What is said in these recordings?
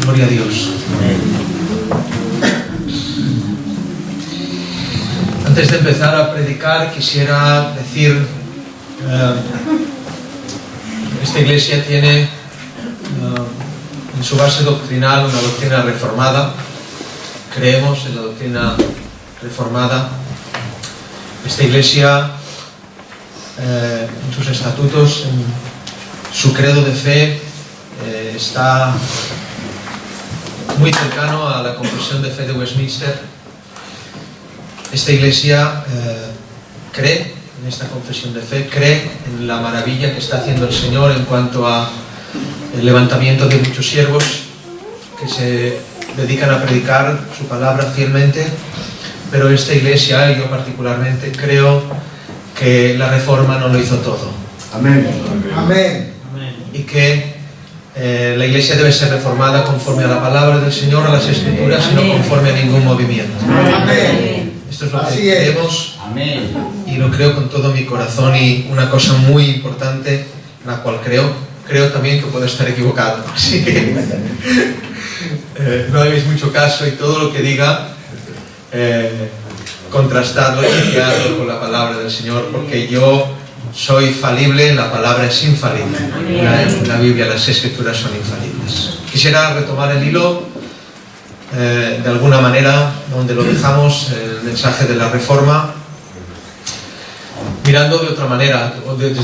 Gloria a Dios. Antes de empezar a predicar, quisiera decir, esta iglesia tiene en su base doctrinal una doctrina reformada. Creemos en la doctrina reformada. Esta iglesia, en sus estatutos, en su credo de fe, está muy cercano a la Confesión de Fe de Westminster. Esta iglesia cree en esta confesión de fe, cree en la maravilla que está haciendo el Señor en cuanto a el levantamiento de muchos siervos que se dedican a predicar su palabra fielmente. Pero esta iglesia, y yo particularmente, creo que la reforma no lo hizo todo. Amén. Amén. Y que la iglesia debe ser reformada conforme a la palabra del Señor, a las Escrituras, y no conforme a ningún movimiento. Amén. Esto es lo que creemos. Amén. Y lo creo con todo mi corazón. Y una cosa muy importante, la cual creo también que puedo estar equivocado. Así que no hagáis mucho caso, y todo lo que diga, contrastadlo y chequeadlo con la palabra del Señor, porque yo soy falible, la palabra es infalible. La Biblia, las Escrituras son infalibles. Quisiera retomar el hilo de alguna manera donde lo dejamos, el mensaje de la reforma, mirando de otra manera,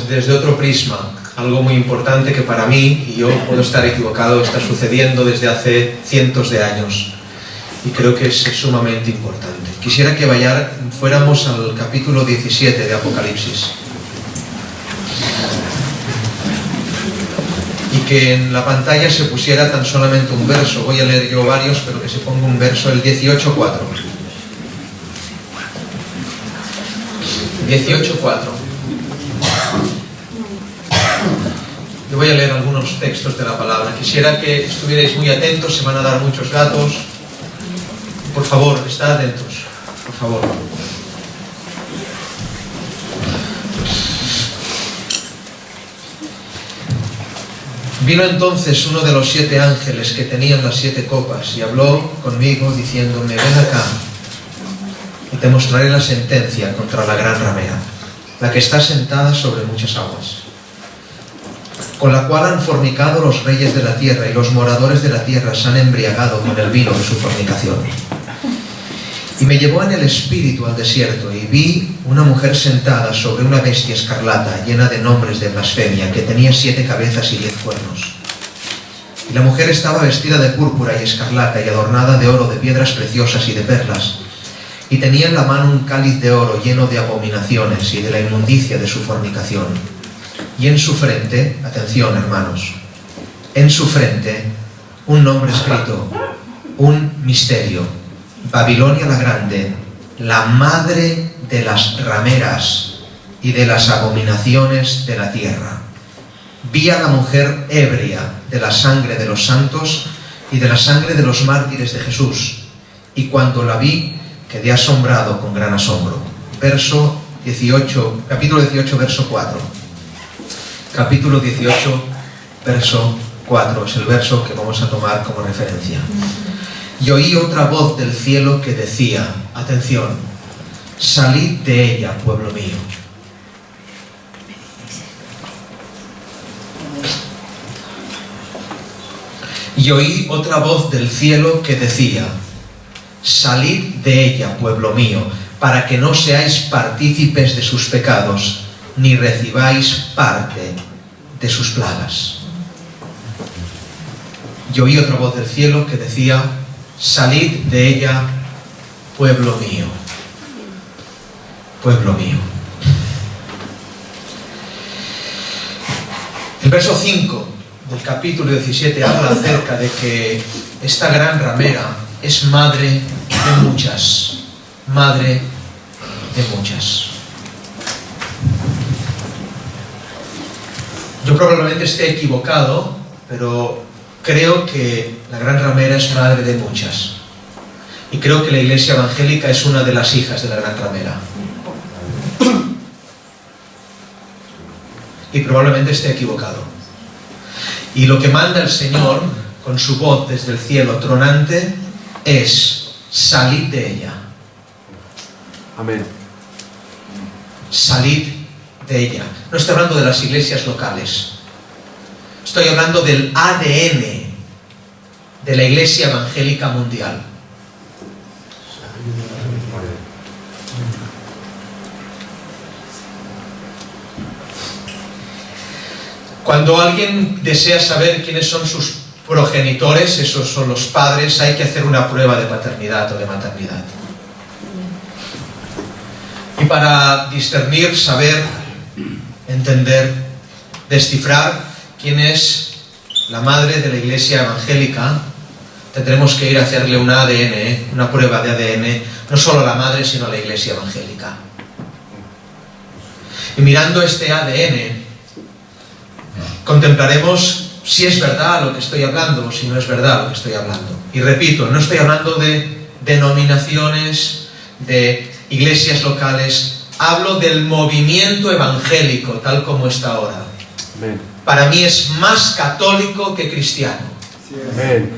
desde otro prisma. Algo muy importante que para mí, y yo puedo estar equivocado, está sucediendo desde hace cientos de años, y creo que es sumamente importante. Quisiera que fuéramos al capítulo 17 de Apocalipsis, y que en la pantalla se pusiera tan solamente un verso. Voy a leer yo varios, pero que se ponga un verso, el 18:4. 18:4. Yo voy a leer algunos textos de la palabra. Quisiera que estuvierais muy atentos, se van a dar muchos datos. Por favor, estad atentos, por favor. Vino entonces uno de los 7 ángeles que tenían las 7 copas y habló conmigo diciéndome: ven acá y te mostraré la sentencia contra la gran ramera, la que está sentada sobre muchas aguas, con la cual han fornicado los reyes de la tierra, y los moradores de la tierra se han embriagado con el vino de su fornicación. Y me llevó en el espíritu al desierto, y vi una mujer sentada sobre una bestia escarlata, llena de nombres de blasfemia, que tenía 7 cabezas y 10 cuernos. Y la mujer estaba vestida de púrpura y escarlata, y adornada de oro, de piedras preciosas y de perlas. Y tenía en la mano un cáliz de oro lleno de abominaciones y de la inmundicia de su fornicación. Y en su frente, atención hermanos, en su frente un nombre escrito, un misterio: Babilonia la Grande, la madre de las rameras y de las abominaciones de la tierra. Vi a la mujer ebria de la sangre de los santos y de la sangre de los mártires de Jesús, y cuando la vi quedé asombrado con gran asombro. Capítulo 18, verso 4. Capítulo 18, verso 4 es el verso que vamos a tomar como referencia. Y oí otra voz del cielo que decía, atención: salid de ella, pueblo mío. Y oí otra voz del cielo que decía, salid de ella, pueblo mío, para que no seáis partícipes de sus pecados, ni recibáis parte de sus plagas. Y oí otra voz del cielo que decía, salid de ella, pueblo mío. Pueblo mío. El verso 5 del capítulo 17 habla acerca de que esta gran ramera es madre de muchas. Madre de muchas. Yo probablemente esté equivocado, pero creo que la gran ramera es madre de muchas. Y creo que la iglesia evangélica es una de las hijas de la gran ramera. Y probablemente esté equivocado. Y lo que manda el Señor con su voz desde el cielo tronante es: salid de ella. Amén. Salid de ella. No estoy hablando de las iglesias locales. Estoy hablando del ADN de la Iglesia Evangélica Mundial. Cuando alguien desea saber quiénes son sus progenitores, esos son los padres, hay que hacer una prueba de paternidad o de maternidad. Y para discernir, saber, entender, descifrar quién es la madre de la Iglesia Evangélica, tendremos que ir a hacerle un ADN, una prueba de ADN, no solo a la madre, sino a la Iglesia Evangélica. Y mirando este ADN, contemplaremos si es verdad lo que estoy hablando o si no es verdad lo que estoy hablando. Y repito, no estoy hablando de denominaciones, de iglesias locales, hablo del movimiento evangélico tal como está ahora. Amén. Para mí es más católico que cristiano. Amén.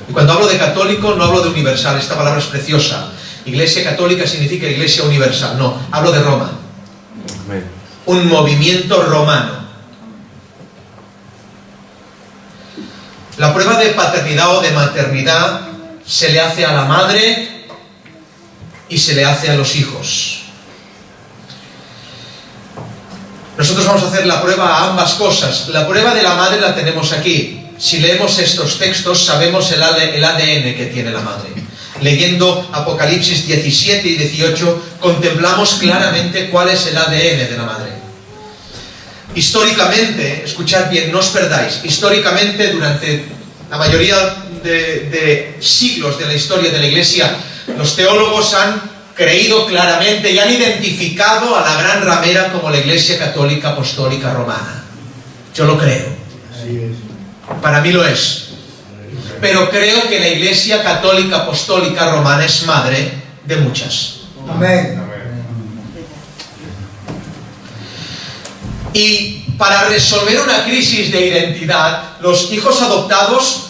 Y cuando hablo de católico no hablo de universal, esta palabra es preciosa. Iglesia católica significa iglesia universal. No, hablo de Roma. Amén. Un movimiento romano. La prueba de paternidad o de maternidad se le hace a la madre y se le hace a los hijos. Nosotros vamos a hacer la prueba a ambas cosas. La prueba de la madre la tenemos aquí. Si leemos estos textos sabemos el ADN que tiene la madre. Leyendo Apocalipsis 17 y 18 contemplamos claramente cuál es el ADN de la madre. Históricamente, escuchad bien, no os perdáis, históricamente durante la mayoría de siglos de la historia de la Iglesia, los teólogos han creído claramente y han identificado a la gran ramera como la Iglesia Católica Apostólica Romana. Yo lo creo. Para mí lo es. Pero creo que la Iglesia Católica Apostólica Romana es madre de muchas. Amén. Y para resolver una crisis de identidad, los hijos adoptados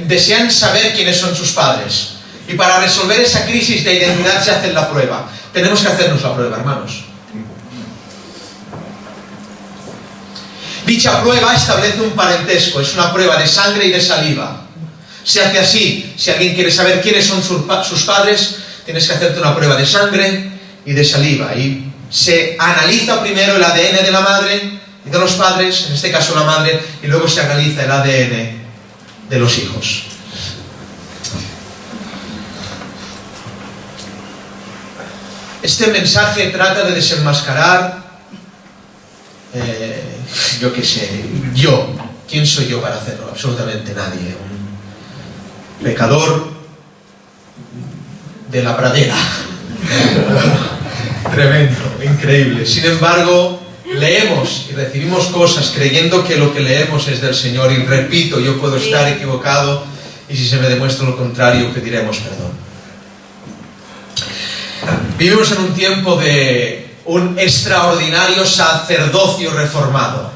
desean saber quiénes son sus padres. Y para resolver esa crisis de identidad se hace la prueba. Tenemos que hacernos la prueba, hermanos. Dicha prueba establece un parentesco, es una prueba de sangre y de saliva. Se hace así: si alguien quiere saber quiénes son sus padres, tienes que hacerte una prueba de sangre y de saliva. Y se analiza primero el ADN de la madre y de los padres, en este caso la madre, y luego se analiza el ADN de los hijos. Este mensaje trata de desenmascarar, yo qué sé, ¿quién soy yo para hacerlo? Absolutamente nadie. Un pecador de la pradera. Tremendo, increíble. Sin embargo, leemos y recibimos cosas creyendo que lo que leemos es del Señor. Y repito, yo puedo estar equivocado y si se me demuestra lo contrario, pediremos perdón. Vivimos en un tiempo de un extraordinario sacerdocio reformado.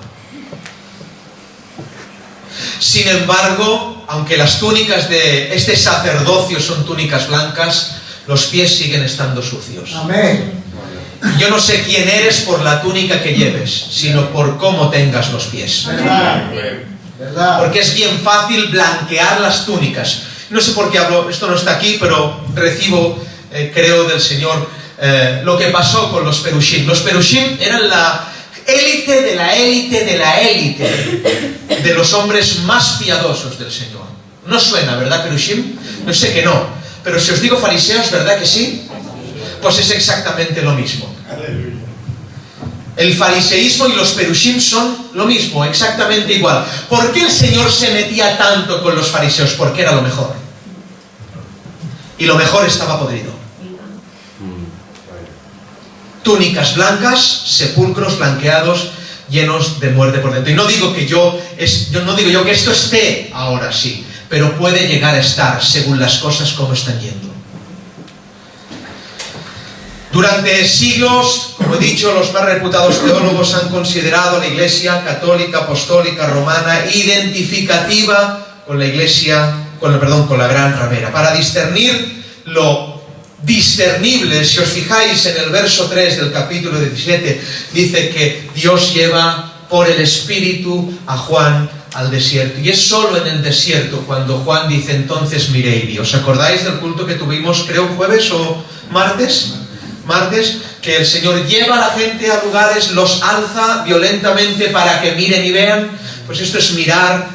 Sin embargo, aunque las túnicas de este sacerdocio son túnicas blancas, los pies siguen estando sucios. Amén. Yo no sé quién eres por la túnica que lleves, sino por cómo tengas los pies. ¿Verdad? ¿Verdad? Porque es bien fácil blanquear las túnicas. No sé por qué hablo, esto no está aquí, pero recibo, creo del Señor, lo que pasó con los perushim. Los perushim eran la élite de la élite de la élite de los hombres más piadosos del Señor. No suena, ¿verdad, perushim? No sé que no. Pero si os digo fariseos, ¿verdad que sí? Pues es exactamente lo mismo. El fariseísmo y los perushim son lo mismo, exactamente igual. ¿Por qué el Señor se metía tanto con los fariseos? Porque era lo mejor. Y lo mejor estaba podrido. Túnicas blancas, sepulcros blanqueados, llenos de muerte por dentro. Y no digo yo que esto esté ahora sí, pero puede llegar a estar según las cosas como están yendo. Durante siglos, como he dicho, los más reputados teólogos han considerado la Iglesia católica apostólica romana identificativa con la Iglesia, con la Gran Ramera. Para discernir lo discernible, si os fijáis en el verso 3 del capítulo 17, dice que Dios lleva por el Espíritu a Juan al desierto. Y es solo en el desierto cuando Juan dice, entonces miré y vi. ¿Os acordáis del culto que tuvimos, creo, jueves o martes? Que el Señor lleva a la gente a lugares, los alza violentamente para que miren y vean. Pues esto es mirar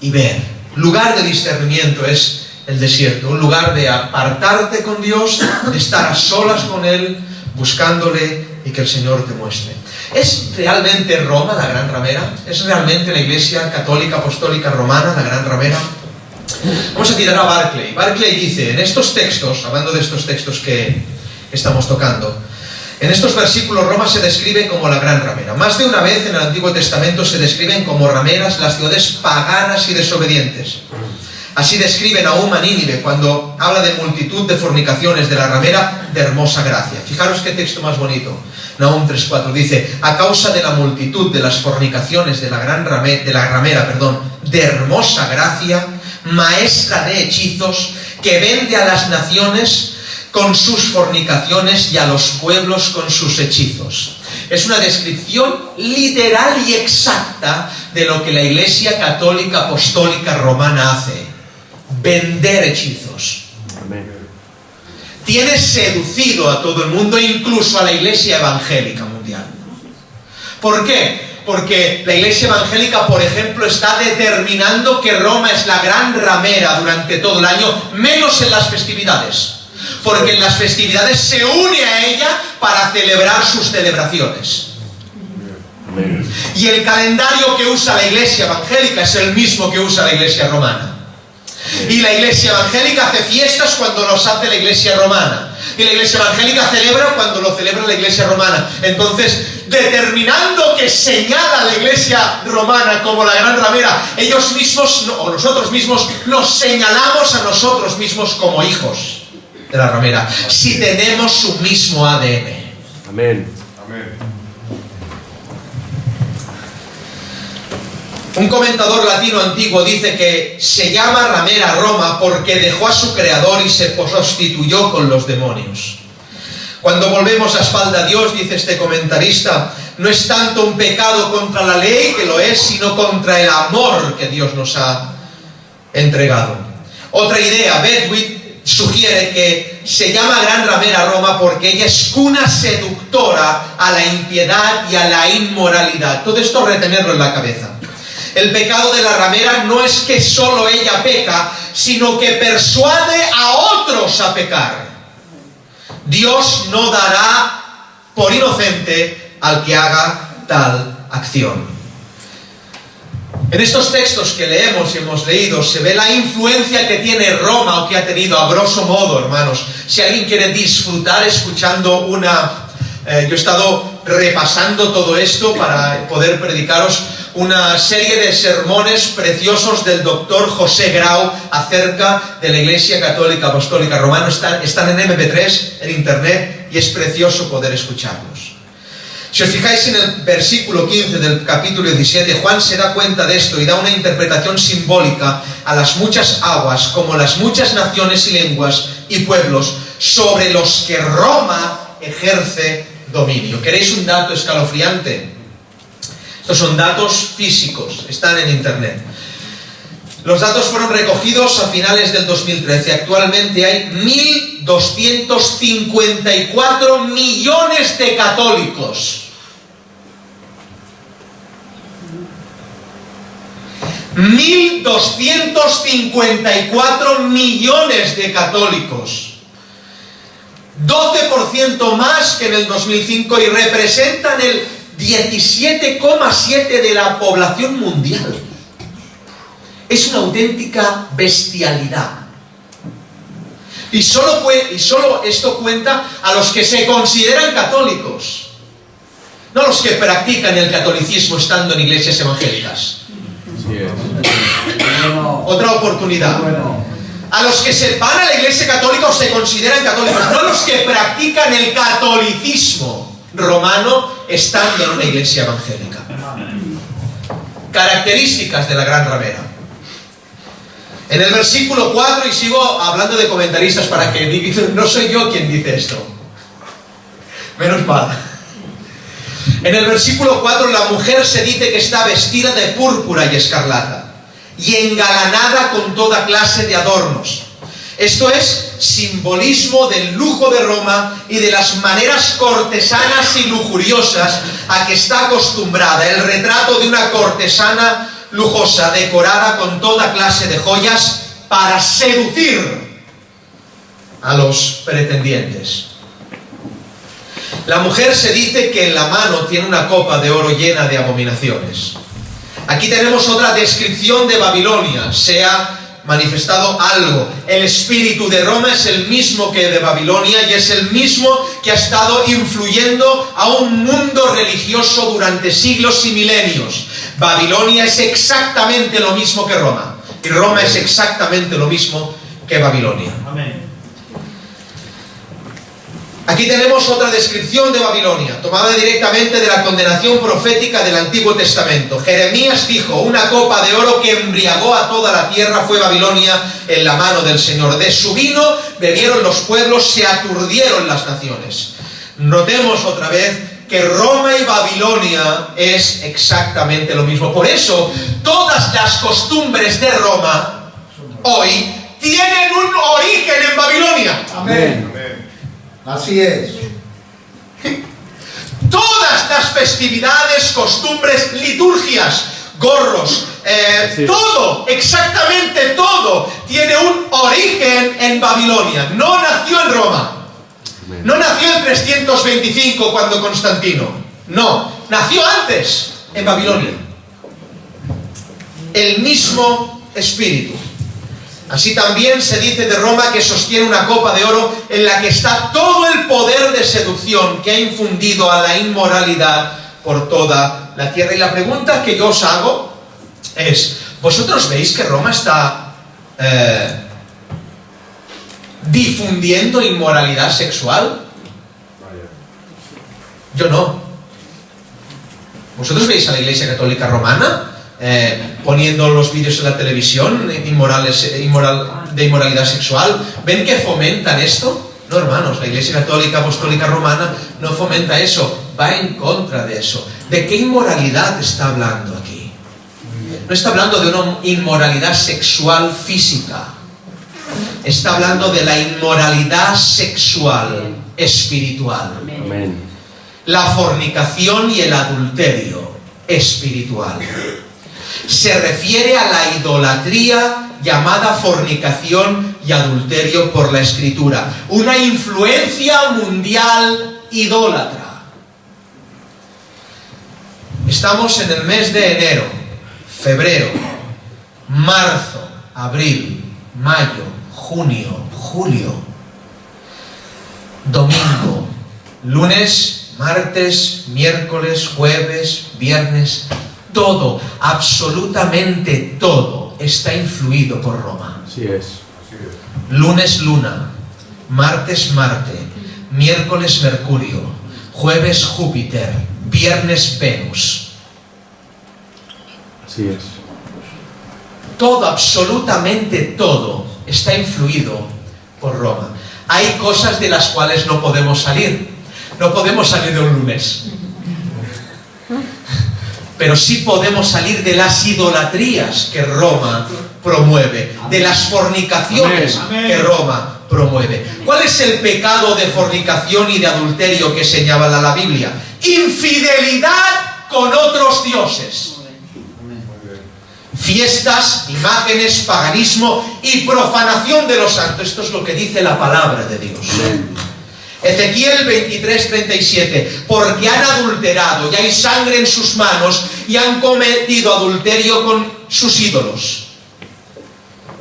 y ver. Lugar de discernimiento es el desierto, un lugar de apartarte con Dios, de estar a solas con Él, buscándole y que el Señor te muestre. ¿Es realmente Roma la Gran Ramera? ¿Es realmente la Iglesia católica apostólica romana la Gran Ramera? Vamos a tirar a Barclay. Barclay dice, en estos textos, hablando de estos textos que estamos tocando, en estos versículos Roma se describe como la Gran Ramera. Más de una vez en el Antiguo Testamento se describen como rameras las ciudades paganas y desobedientes. Así describe Nahum a Nínive cuando habla de multitud de fornicaciones de la ramera de hermosa gracia. Fijaros qué texto más bonito. Nahum 3:4 dice, a causa de la multitud de las fornicaciones de la ramera de hermosa gracia, maestra de hechizos, que vende a las naciones con sus fornicaciones y a los pueblos con sus hechizos. Es una descripción literal y exacta de lo que la Iglesia católica apostólica romana hace. Vender hechizos. Amén. Tiene seducido a todo el mundo, incluso a la Iglesia evangélica mundial. ¿Por qué? Porque la Iglesia evangélica, por ejemplo, está determinando que Roma es la gran ramera durante todo el año, menos en las festividades. Porque en las festividades se une a ella para celebrar sus celebraciones. Amén. Y el calendario que usa la Iglesia evangélica es el mismo que usa la Iglesia romana. Y la Iglesia evangélica hace fiestas cuando los hace la Iglesia romana. Y la Iglesia evangélica celebra cuando lo celebra la Iglesia romana. Entonces, determinando que señala a la Iglesia romana como la gran ramera, ellos mismos, o nosotros mismos, nos señalamos a nosotros mismos como hijos de la ramera, si tenemos su mismo ADN. Amén. Un comentador latino antiguo dice que se llama ramera Roma porque dejó a su creador y se prostituyó con los demonios. Cuando volvemos la espalda a Dios, dice este comentarista, no es tanto un pecado contra la ley, que lo es, sino contra el amor que Dios nos ha entregado. Otra idea, Bedwick sugiere que se llama gran ramera Roma porque ella es cuna seductora a la impiedad y a la inmoralidad. Todo esto retenerlo en la cabeza. El pecado de la ramera no es que solo ella peca, sino que persuade a otros a pecar. Dios no dará por inocente al que haga tal acción. En estos textos que leemos y hemos leído se ve la influencia que tiene Roma o que ha tenido a grosso modo, hermanos. Si alguien quiere disfrutar escuchando yo he estado repasando todo esto para poder predicaros una serie de sermones preciosos del doctor José Grau acerca de la Iglesia Católica Apostólica Romana. Están en MP3, en internet, y es precioso poder escucharlos. Si os fijáis en el versículo 15 del capítulo 17, Juan se da cuenta de esto y da una interpretación simbólica a las muchas aguas, como las muchas naciones y lenguas y pueblos sobre los que Roma ejerce dominio. ¿Queréis un dato escalofriante? Estos son datos físicos, están en internet. Los datos fueron recogidos a finales del 2013. Actualmente hay 1.254 millones de católicos. 1.254 millones de católicos. 12% más que en el 2005 y representan el 17,7% de la población mundial. Es una auténtica bestialidad. Y solo esto cuenta a los que se consideran católicos, no a los que practican el catolicismo estando en iglesias evangélicas. Sí es. Otra oportunidad. a los que se van a la Iglesia Católica o se consideran católicos, no los que practican el catolicismo romano estando en una iglesia evangélica. Características de la gran ramera. En el versículo 4, y sigo hablando de comentaristas para que digan, no soy yo quien dice esto. Menos mal. En el versículo 4, la mujer se dice que está vestida de púrpura y escarlata y engalanada con toda clase de adornos. Esto es simbolismo del lujo de Roma y de las maneras cortesanas y lujuriosas a que está acostumbrada. El retrato de una cortesana lujosa, decorada con toda clase de joyas para seducir a los pretendientes. La mujer se dice que en la mano tiene una copa de oro llena de abominaciones. Aquí tenemos otra descripción de Babilonia. Se ha manifestado algo. El espíritu de Roma es el mismo que de Babilonia y es el mismo que ha estado influyendo a un mundo religioso durante siglos y milenios. Babilonia es exactamente lo mismo que Roma. Y Roma es exactamente lo mismo que Babilonia. Amén. Aquí tenemos otra descripción de Babilonia, tomada directamente de la condenación profética del Antiguo Testamento. Jeremías dijo, una copa de oro que embriagó a toda la tierra fue Babilonia en la mano del Señor. De su vino bebieron los pueblos, se aturdieron las naciones. Notemos otra vez que Roma y Babilonia es exactamente lo mismo. Por eso, todas las costumbres de Roma hoy tienen un origen en Babilonia. Amén. Así es. Todas las festividades, costumbres, liturgias, gorros, todo, exactamente todo, tiene un origen en Babilonia. No nació en Roma. No nació en 325 cuando Constantino. No, nació antes en Babilonia. El mismo espíritu. Así también se dice de Roma que sostiene una copa de oro en la que está todo el poder de seducción que ha infundido a la inmoralidad por toda la tierra. Y la pregunta que yo os hago es, ¿vosotros veis que Roma está difundiendo inmoralidad sexual? Yo no. ¿Vosotros veis a la Iglesia Católica Romana poniendo los vídeos en la televisión de inmoralidad sexual? ¿Ven que fomentan esto? No, hermanos, la Iglesia Católica Apostólica Romana no fomenta eso, va en contra de eso. ¿De qué inmoralidad está hablando aquí? No está hablando de una inmoralidad sexual física, está hablando de la inmoralidad sexual espiritual. Amén. La fornicación y el adulterio espiritual. Se refiere a la idolatría llamada fornicación y adulterio por la Escritura. Una influencia mundial idólatra. Estamos en el mes de enero, febrero, marzo, abril, mayo, junio, julio, domingo, lunes, martes, miércoles, jueves, viernes. Todo, absolutamente todo, está influido por Roma. Así es. Lunes, Luna. Martes, Marte. Miércoles, Mercurio. Jueves, Júpiter. Viernes, Venus. Así es. Todo, absolutamente todo, está influido por Roma. Hay cosas de las cuales no podemos salir. No podemos salir de un lunes. Pero sí podemos salir de las idolatrías que Roma promueve, de las fornicaciones que Roma promueve. ¿Cuál es el pecado de fornicación y de adulterio que señala la Biblia? Infidelidad con otros dioses. Fiestas, imágenes, paganismo y profanación de los santos. Esto es lo que dice la palabra de Dios. Ezequiel 23:37, porque han adulterado y hay sangre en sus manos y han cometido adulterio con sus ídolos.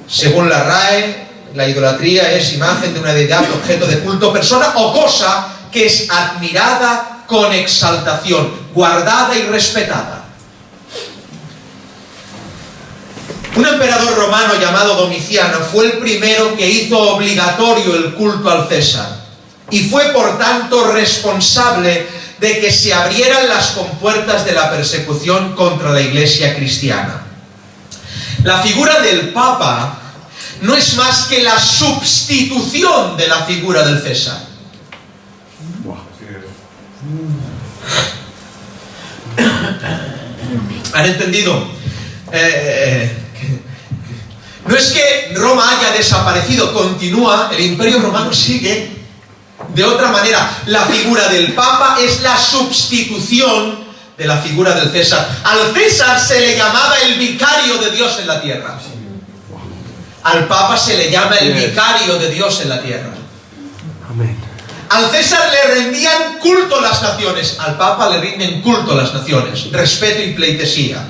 Según la RAE, la idolatría es imagen de una deidad, objeto de culto, persona o cosa que es admirada con exaltación, guardada y respetada. Un emperador romano llamado Domiciano fue el primero que hizo obligatorio el culto al César y fue por tanto responsable de que se abrieran las compuertas de la persecución contra la iglesia cristiana. La figura del Papa no es más que la sustitución de la figura del César. ¿Han entendido? No es que Roma haya desaparecido, continúa, el Imperio Romano sigue. De otra manera, la figura del Papa es la sustitución de la figura del César. Al César se le llamaba el vicario de Dios en la tierra. Al Papa se le llama el vicario de Dios en la tierra. Amén. Al César le rendían culto las naciones, al Papa le rinden culto las naciones, respeto y pleitesía.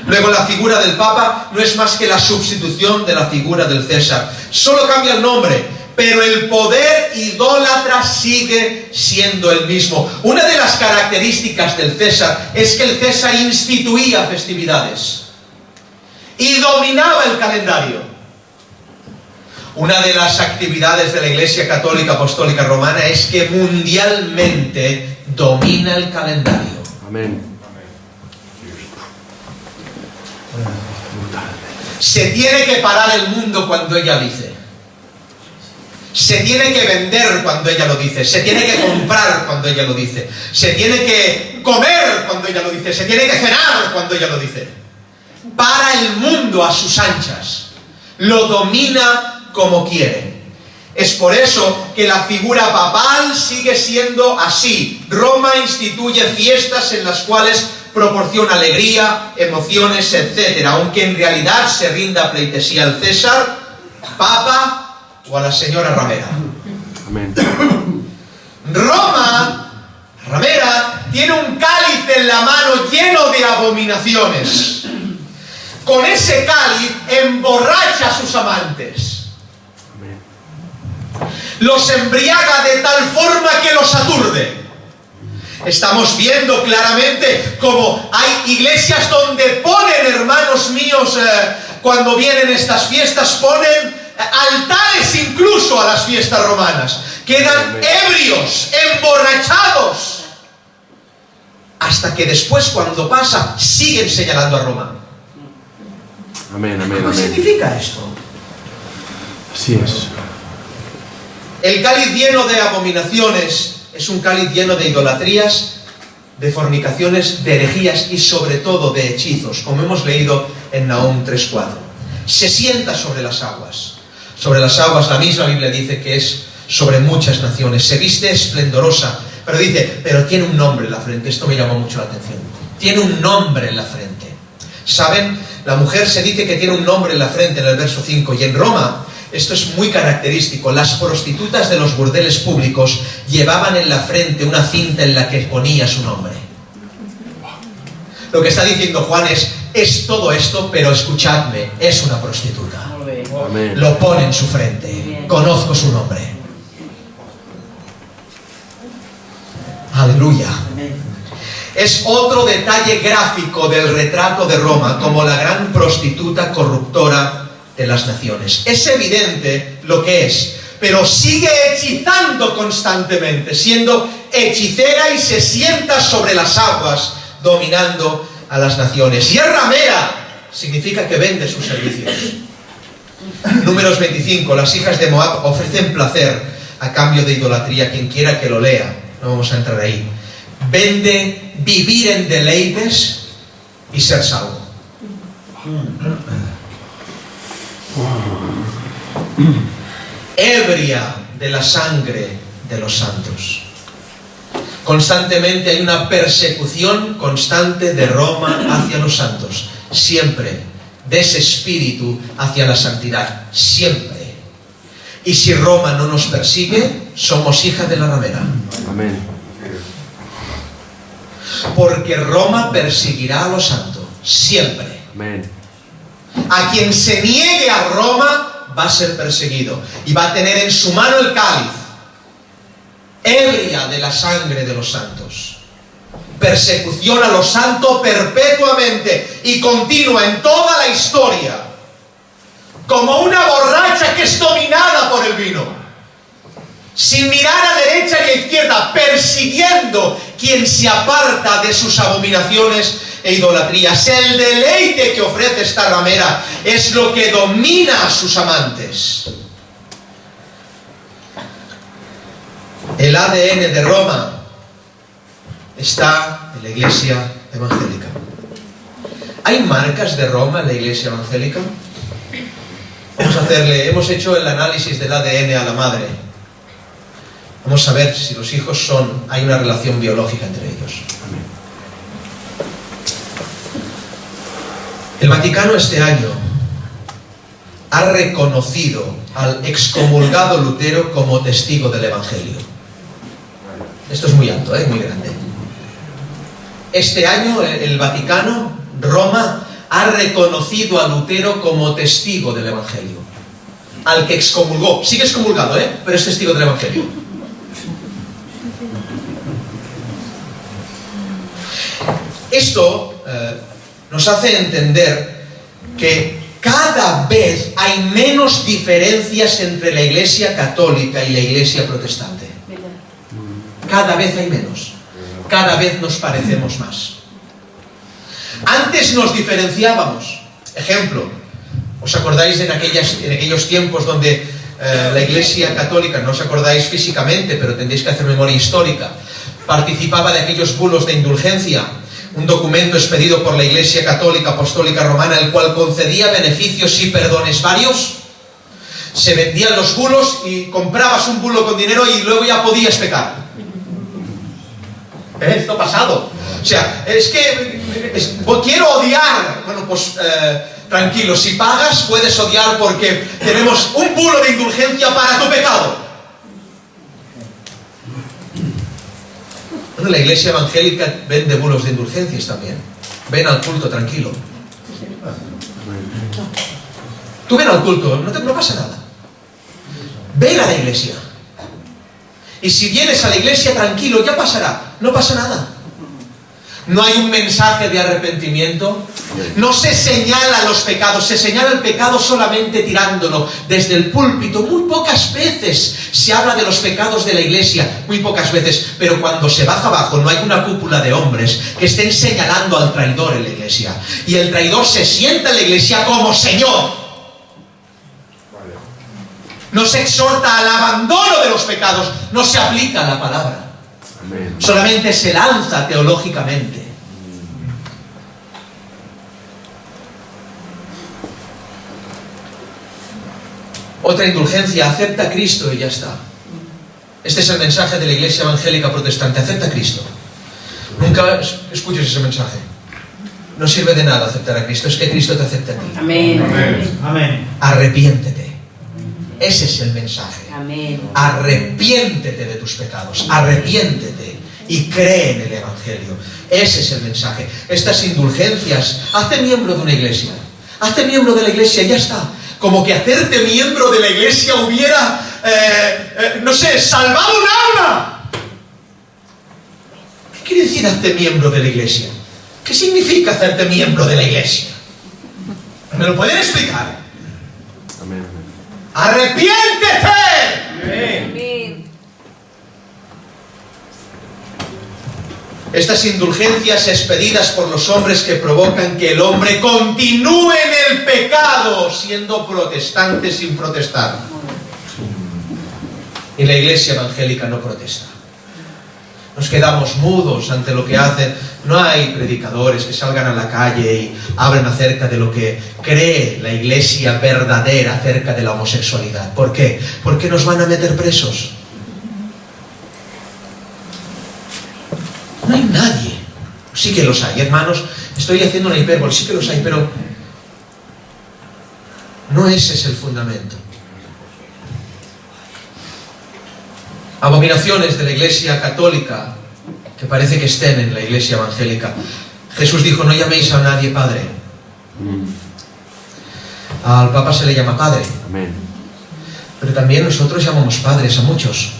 Luego la figura del Papa no es más que la sustitución de la figura del César. Solo cambia el nombre, pero el poder idólatra sigue siendo el mismo. Una de las características del César es que el César instituía festividades y dominaba el calendario. Una de las actividades de la Iglesia Católica Apostólica Romana es que mundialmente domina el calendario. Amén. Se tiene que parar el mundo cuando ella dice. Se tiene que vender cuando ella lo dice. Se tiene que comprar cuando ella lo dice. Se tiene que comer cuando ella lo dice. Se tiene que cenar cuando ella lo dice. Para el mundo a sus anchas. Lo domina como quiere. Es por eso que la figura papal sigue siendo así. Roma instituye fiestas en las cuales proporciona alegría, emociones, etc. Aunque en realidad se rinda pleitesía al César, Papa o a la señora ramera. Amén. Roma, ramera, tiene un cáliz en la mano lleno de abominaciones. Con ese cáliz emborracha a sus amantes. Amén. Los embriaga de tal forma que los aturde. Estamos viendo claramente cómo hay iglesias donde ponen, hermanos míos, cuando vienen estas fiestas, ponen altares incluso a las fiestas romanas. Quedan ebrios, emborrachados, hasta que después, cuando pasa, siguen señalando a Roma. Amén, amén, ¿Qué amén. significa esto? Así es. El cáliz lleno de abominaciones es un cáliz lleno de idolatrías, de fornicaciones, de herejías y sobre todo de hechizos, como hemos leído en Nahum 3:4. Se sienta sobre las aguas. Sobre las aguas, la misma Biblia dice que es sobre muchas naciones. Se viste esplendorosa, pero dice, pero tiene un nombre en la frente. Esto me llamó mucho la atención. Tiene un nombre en la frente. ¿Saben? La mujer se dice que tiene un nombre en la frente en el verso 5. Y en Roma, esto es muy característico, las prostitutas de los burdeles públicos llevaban en la frente una cinta en la que ponía su nombre. Lo que está diciendo Juan es todo esto, pero escuchadme, es una prostituta. Amén. Lo pone en su frente. Conozco su nombre. Aleluya. Es otro detalle gráfico del retrato de Roma como la gran prostituta corruptora de las naciones. Es evidente lo que es, pero sigue hechizando constantemente, siendo hechicera y se sienta sobre las aguas, dominando a las naciones. Y es ramera, significa que vende sus servicios. Números 25, las hijas de Moab ofrecen placer a cambio de idolatría. Quien quiera que lo lea, no vamos a entrar ahí. Vende vivir en deleites y ser salvo. Ebria de la sangre de los santos. Constantemente hay una persecución constante de Roma hacia los santos. Siempre. De ese espíritu hacia la santidad. Siempre. Y si Roma no nos persigue, somos hijas de la ramera. Amén. Porque Roma perseguirá a los santos. Siempre. Amén. A quien se niegue a Roma va a ser perseguido. Y va a tener en su mano el cáliz. Ebria de la sangre de los santos. persecución a lo santo perpetuamente y continua en toda la historia, como una borracha que es dominada por el vino, sin mirar a derecha y a izquierda, persiguiendo quien se aparta de sus abominaciones e idolatrías. El deleite que ofrece esta ramera es lo que domina a sus amantes. El ADN de Roma está en la iglesia evangélica. ¿Hay marcas de Roma en la iglesia evangélica? Hemos hecho el análisis del ADN a la madre. Vamos a ver si los hijos hay una relación biológica entre ellos. El Vaticano este año ha reconocido al excomulgado Lutero como testigo del Evangelio. Esto es muy alto, muy grande. Este año el Vaticano, Roma, ha reconocido a Lutero como testigo del Evangelio. Al que excomulgó. Sigue excomulgado, pero es testigo del Evangelio. Esto nos hace entender que cada vez hay menos diferencias entre la Iglesia católica y la Iglesia protestante. Cada vez hay menos. Cada vez nos parecemos más. Antes nos diferenciábamos. Ejemplo, ¿os acordáis en aquellos tiempos donde la Iglesia católica, no os acordáis físicamente, pero tendréis que hacer memoria histórica, participaba de aquellos bulos de indulgencia? Un documento expedido por la Iglesia Católica Apostólica Romana, el cual concedía beneficios y perdones varios. Se vendían los bulos y comprabas un bulo con dinero y luego ya podías pecar. Esto ha pasado. O sea, es que quiero odiar. Bueno, pues tranquilo, si pagas puedes odiar porque tenemos un bulo de indulgencia para tu pecado. Bueno, la Iglesia evangélica vende bulos de indulgencias también. Ven al culto tranquilo. Tú ven al culto, no pasa nada. Ven a la iglesia. Y si vienes a la iglesia tranquilo, ya pasará. No pasa nada. No hay un mensaje de arrepentimiento. No se señala los pecados. Se señala el pecado solamente tirándolo desde el púlpito. Muy pocas veces se habla de los pecados de la iglesia. Muy pocas veces. Pero cuando se baja abajo no hay una cúpula de hombres que estén señalando al traidor en la iglesia. Y el traidor se sienta en la iglesia como Señor. No se exhorta al abandono de los pecados. No se aplica la palabra. Amén. Solamente se lanza teológicamente. Otra indulgencia, acepta a Cristo y ya está. Este es el mensaje de la Iglesia Evangélica Protestante, acepta a Cristo. Nunca escuches ese mensaje. No sirve de nada aceptar a Cristo, es que Cristo te acepta a ti. Amén. Amén. Amén. Arrepiéntete. Ese es el mensaje. Amén. Arrepiéntete de tus pecados, arrepiéntete y cree en el Evangelio. Ese es el mensaje. Estas indulgencias, hazte miembro de una iglesia. Hazte miembro de la iglesia y ya está. Como que hacerte miembro de la iglesia hubiera, no sé, salvado un alma. ¿Qué quiere decir hazte miembro de la iglesia? ¿Qué significa hacerte miembro de la iglesia? ¿Me lo pueden explicar? Amén. ¡Arrepiéntete! Amén. Estas indulgencias expedidas por los hombres que provocan que el hombre continúe en el pecado, siendo protestante sin protestar. Y la iglesia evangélica no protesta. Nos quedamos mudos ante lo que hacen. No hay predicadores que salgan a la calle y hablen acerca de lo que cree la iglesia verdadera acerca de la homosexualidad. ¿Por qué? Porque nos van a meter presos. No hay nadie. Sí que los hay, hermanos. Estoy haciendo una hipérbole, sí que los hay, pero no ese es el fundamento. Abominaciones de la iglesia católica que parece que estén en la iglesia evangélica. Jesús dijo, no llaméis a nadie padre. Al Papa se le llama padre. Amén. Pero también nosotros llamamos padres a muchos.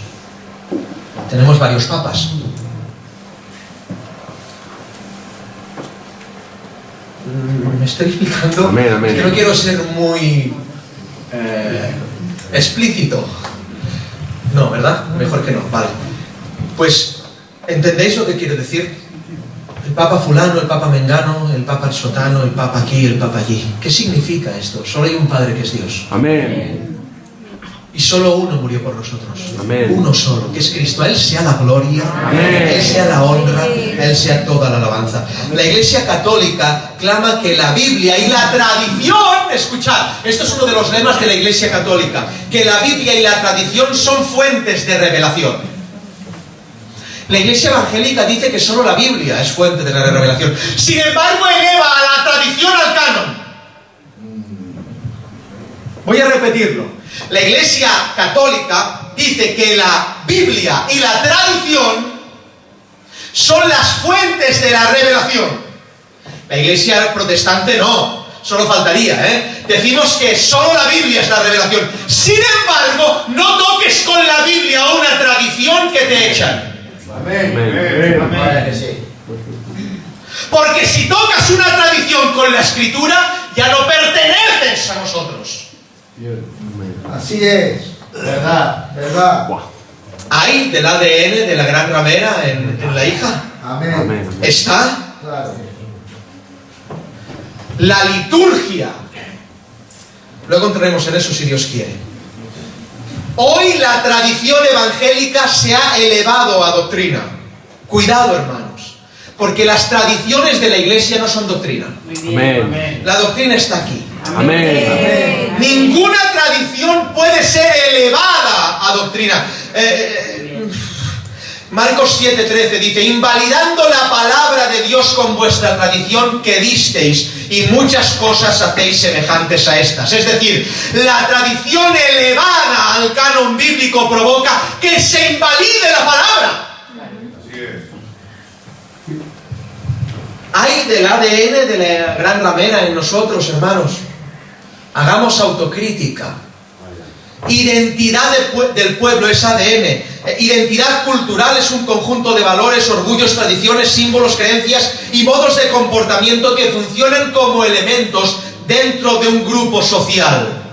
Tenemos varios papas. estoy explicando? Amén, amén. Que no quiero ser muy explícito. No, ¿verdad? Mejor que no, vale. Pues, ¿entendéis lo que quiero decir? El Papa fulano, el Papa mengano, el Papa sotano, el Papa aquí, el Papa allí. ¿Qué significa esto? Solo hay un Padre que es Dios. Amén. Y solo uno murió por nosotros. Amén. Uno solo, que es Cristo. A Él sea la gloria, Amén. a Él sea la honra, a Él sea toda la alabanza. La Iglesia Católica clama que la Biblia y la tradición, escuchad, esto es uno de los lemas de la Iglesia Católica, que la Biblia y la tradición son fuentes de revelación. La Iglesia Evangélica dice que solo la Biblia es fuente de la revelación. Sin embargo, eleva a la tradición al canon. Voy a repetirlo. La Iglesia Católica dice que la Biblia y la tradición son las fuentes de la revelación. La Iglesia Protestante no, solo faltaría, ¿eh? Decimos que solo la Biblia es la revelación. Sin embargo, no toques con la Biblia una tradición que te echan. Amén. Vaya que sí. Porque si tocas una tradición con la Escritura, ya no perteneces a nosotros. Así es. Verdad, verdad. Hay del ADN de la gran ramera en la hija. Amén. Amén. Está Claro. la liturgia. Luego entraremos en eso si Dios quiere. Hoy la tradición evangélica se ha elevado a doctrina. Cuidado, hermanos, porque las tradiciones de la Iglesia no son doctrina. Amén. La doctrina está aquí. Amén. Ninguna tradición puede ser elevada a doctrina. Marcos 7:13 dice: invalidando la palabra de Dios con vuestra tradición que disteis, y muchas cosas hacéis semejantes a estas. Es decir, la tradición elevada al canon bíblico provoca que se invalide la palabra. Hay del ADN de la gran ramera en nosotros, hermanos. Hagamos autocrítica. Identidad del pueblo es ADN. Identidad cultural es un conjunto de valores, orgullos, tradiciones, símbolos, creencias y modos de comportamiento que funcionan como elementos dentro de un grupo social.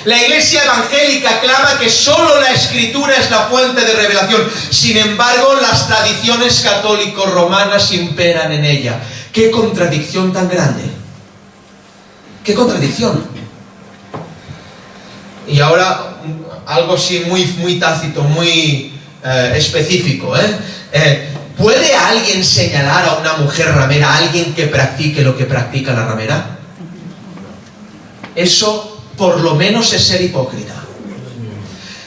La Iglesia Evangélica clama que solo la Escritura es la fuente de revelación. Sin embargo, las tradiciones católico-romanas imperan en ella. ¡Qué contradicción tan grande! ¡Qué contradicción! Y ahora, algo así muy tácito, muy específico, ¿puede alguien señalar a una mujer ramera, a alguien que practique lo que practica la ramera? Eso por lo menos es ser hipócrita.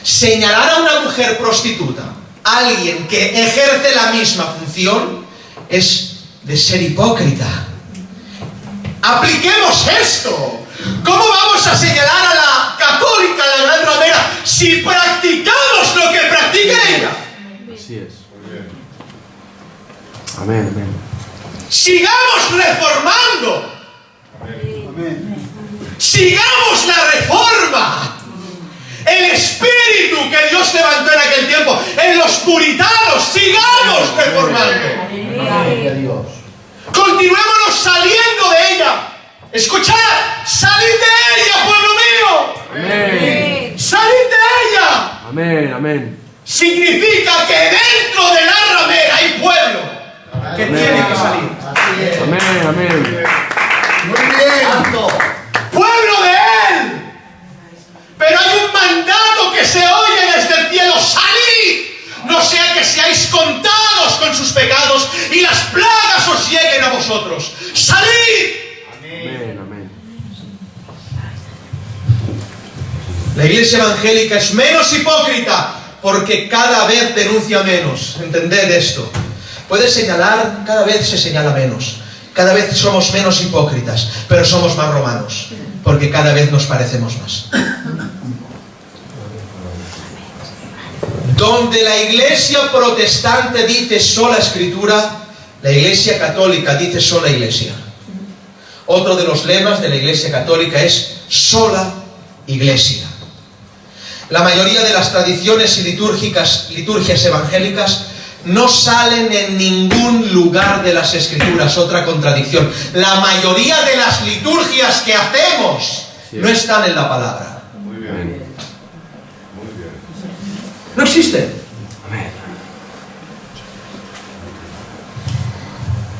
Señalar a una mujer prostituta, alguien que ejerce la misma función, es de ser hipócrita. Apliquemos esto. ¿Cómo vamos a señalar a la católica, a la gran ramera, si practicamos lo que practica ella? Así es. Amén, amén. Sigamos reformando. Sigamos la reforma. El espíritu que Dios levantó en aquel tiempo, en los puritanos, sigamos reformando. Gloria a Dios. Continuémonos saliendo de ella. Escuchad, salid de ella, pueblo mío. Amén. Salid de ella. Amén, amén. Significa que dentro de la ramera hay pueblo que tiene que salir. Así es. Amén, amén. Muy bien. Santo. Pueblo de Él. Pero hay un mandato que se oye desde el cielo: salid, no sea que seáis contados con sus pecados y las plagas os lleguen a vosotros. Salid. Amén, amén. La Iglesia Evangélica es menos hipócrita porque cada vez denuncia menos. Entended esto. Puede señalar, cada vez se señala menos. Cada vez somos menos hipócritas, pero somos más romanos, porque cada vez nos parecemos más. Donde la Iglesia protestante dice sola Escritura, la Iglesia católica dice sola Iglesia. Otro de los lemas de la Iglesia católica es sola Iglesia. La mayoría de las tradiciones y liturgias evangélicas no salen en ningún lugar de las Escrituras. Otra contradicción. La mayoría de las liturgias que hacemos no están en la palabra. Muy bien. No existen. Amén.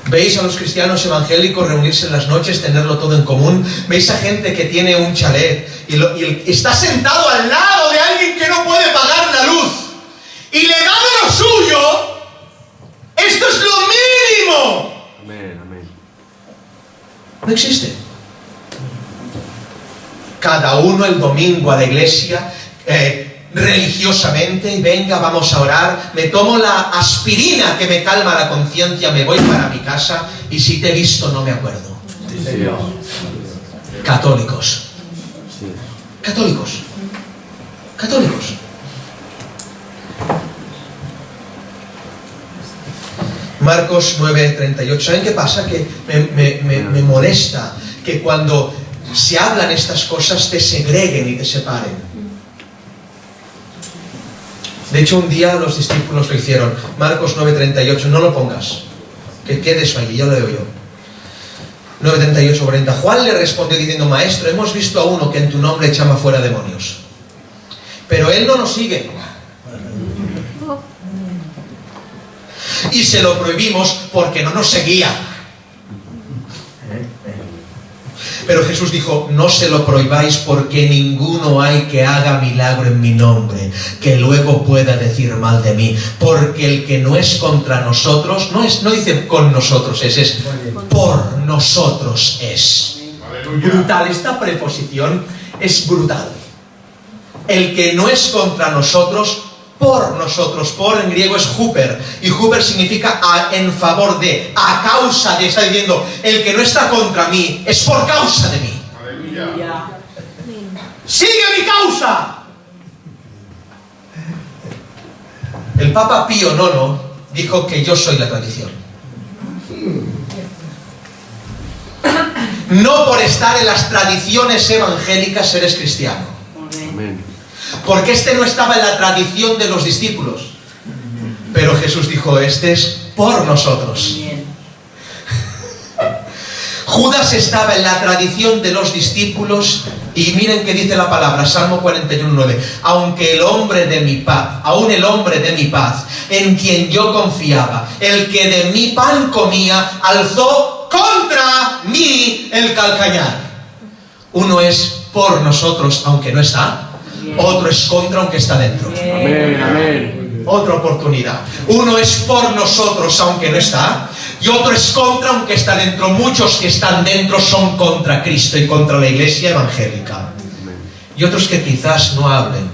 ¿Veis a los cristianos evangélicos reunirse en las noches, tenerlo todo en común? ¿Veis a gente que tiene un chalet y está sentado al lado de alguien que no puede pagar la luz y le da de lo suyo? ¡Esto es lo mínimo! Amén, amén. No existe. Cada uno el domingo a la iglesia, religiosamente, y venga, vamos a orar, me tomo la aspirina que me calma la conciencia, me voy para mi casa y si te he visto no me acuerdo. Sí, señor. Católicos. Sí. Católicos. Católicos. Marcos 9:38. ¿Saben qué pasa? Que me molesta que cuando se hablan estas cosas te segreguen y te separen. De hecho, un día los discípulos lo hicieron. Marcos 9:38, no lo pongas. Que quede eso allí, ya lo leo yo. 9:38-40. Juan le respondió diciendo: Maestro, hemos visto a uno que en tu nombre echaba fuera demonios. Pero él no nos sigue. Y se lo prohibimos porque no nos seguía. Pero Jesús dijo: no se lo prohibáis porque ninguno hay que haga milagro en mi nombre, que luego pueda decir mal de mí. Porque el que no es contra nosotros, no dice con nosotros es por nosotros es. Brutal, esta preposición es brutal. El que no es contra nosotros, por nosotros. Por en griego es huper, y huper significa en favor de, a causa de. Está diciendo, el que no está contra mí es por causa de mí. Aleluya. ¡Sigue mi causa! El Papa Pío IX dijo que yo soy la tradición. No por estar en las tradiciones evangélicas eres cristiano. Amén. Porque este no estaba en la tradición de los discípulos. Pero Jesús dijo, este es por nosotros. Judas estaba en la tradición de los discípulos. Y miren qué dice la palabra, Salmo 41:9. Aunque el hombre de mi paz, aún el hombre de mi paz, en quien yo confiaba, el que de mi pan comía, alzó contra mí el calcañar. Uno es por nosotros, aunque no está. Otro es contra, aunque está dentro. Amén, amén. Otra oportunidad. Uno es por nosotros, aunque no está. Y otro es contra, aunque está dentro. Muchos que están dentro son contra Cristo y contra la iglesia evangélica. Y otros que quizás no hablen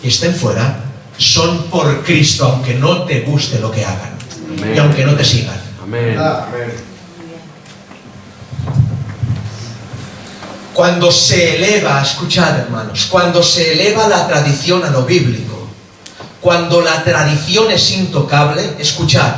y estén fuera, son por Cristo, aunque no te guste lo que hagan. Amén. Y aunque no te sigan. Amén. Amén. Cuando se eleva, escuchad hermanos, cuando se eleva la tradición a lo bíblico, cuando la tradición es intocable, escuchad,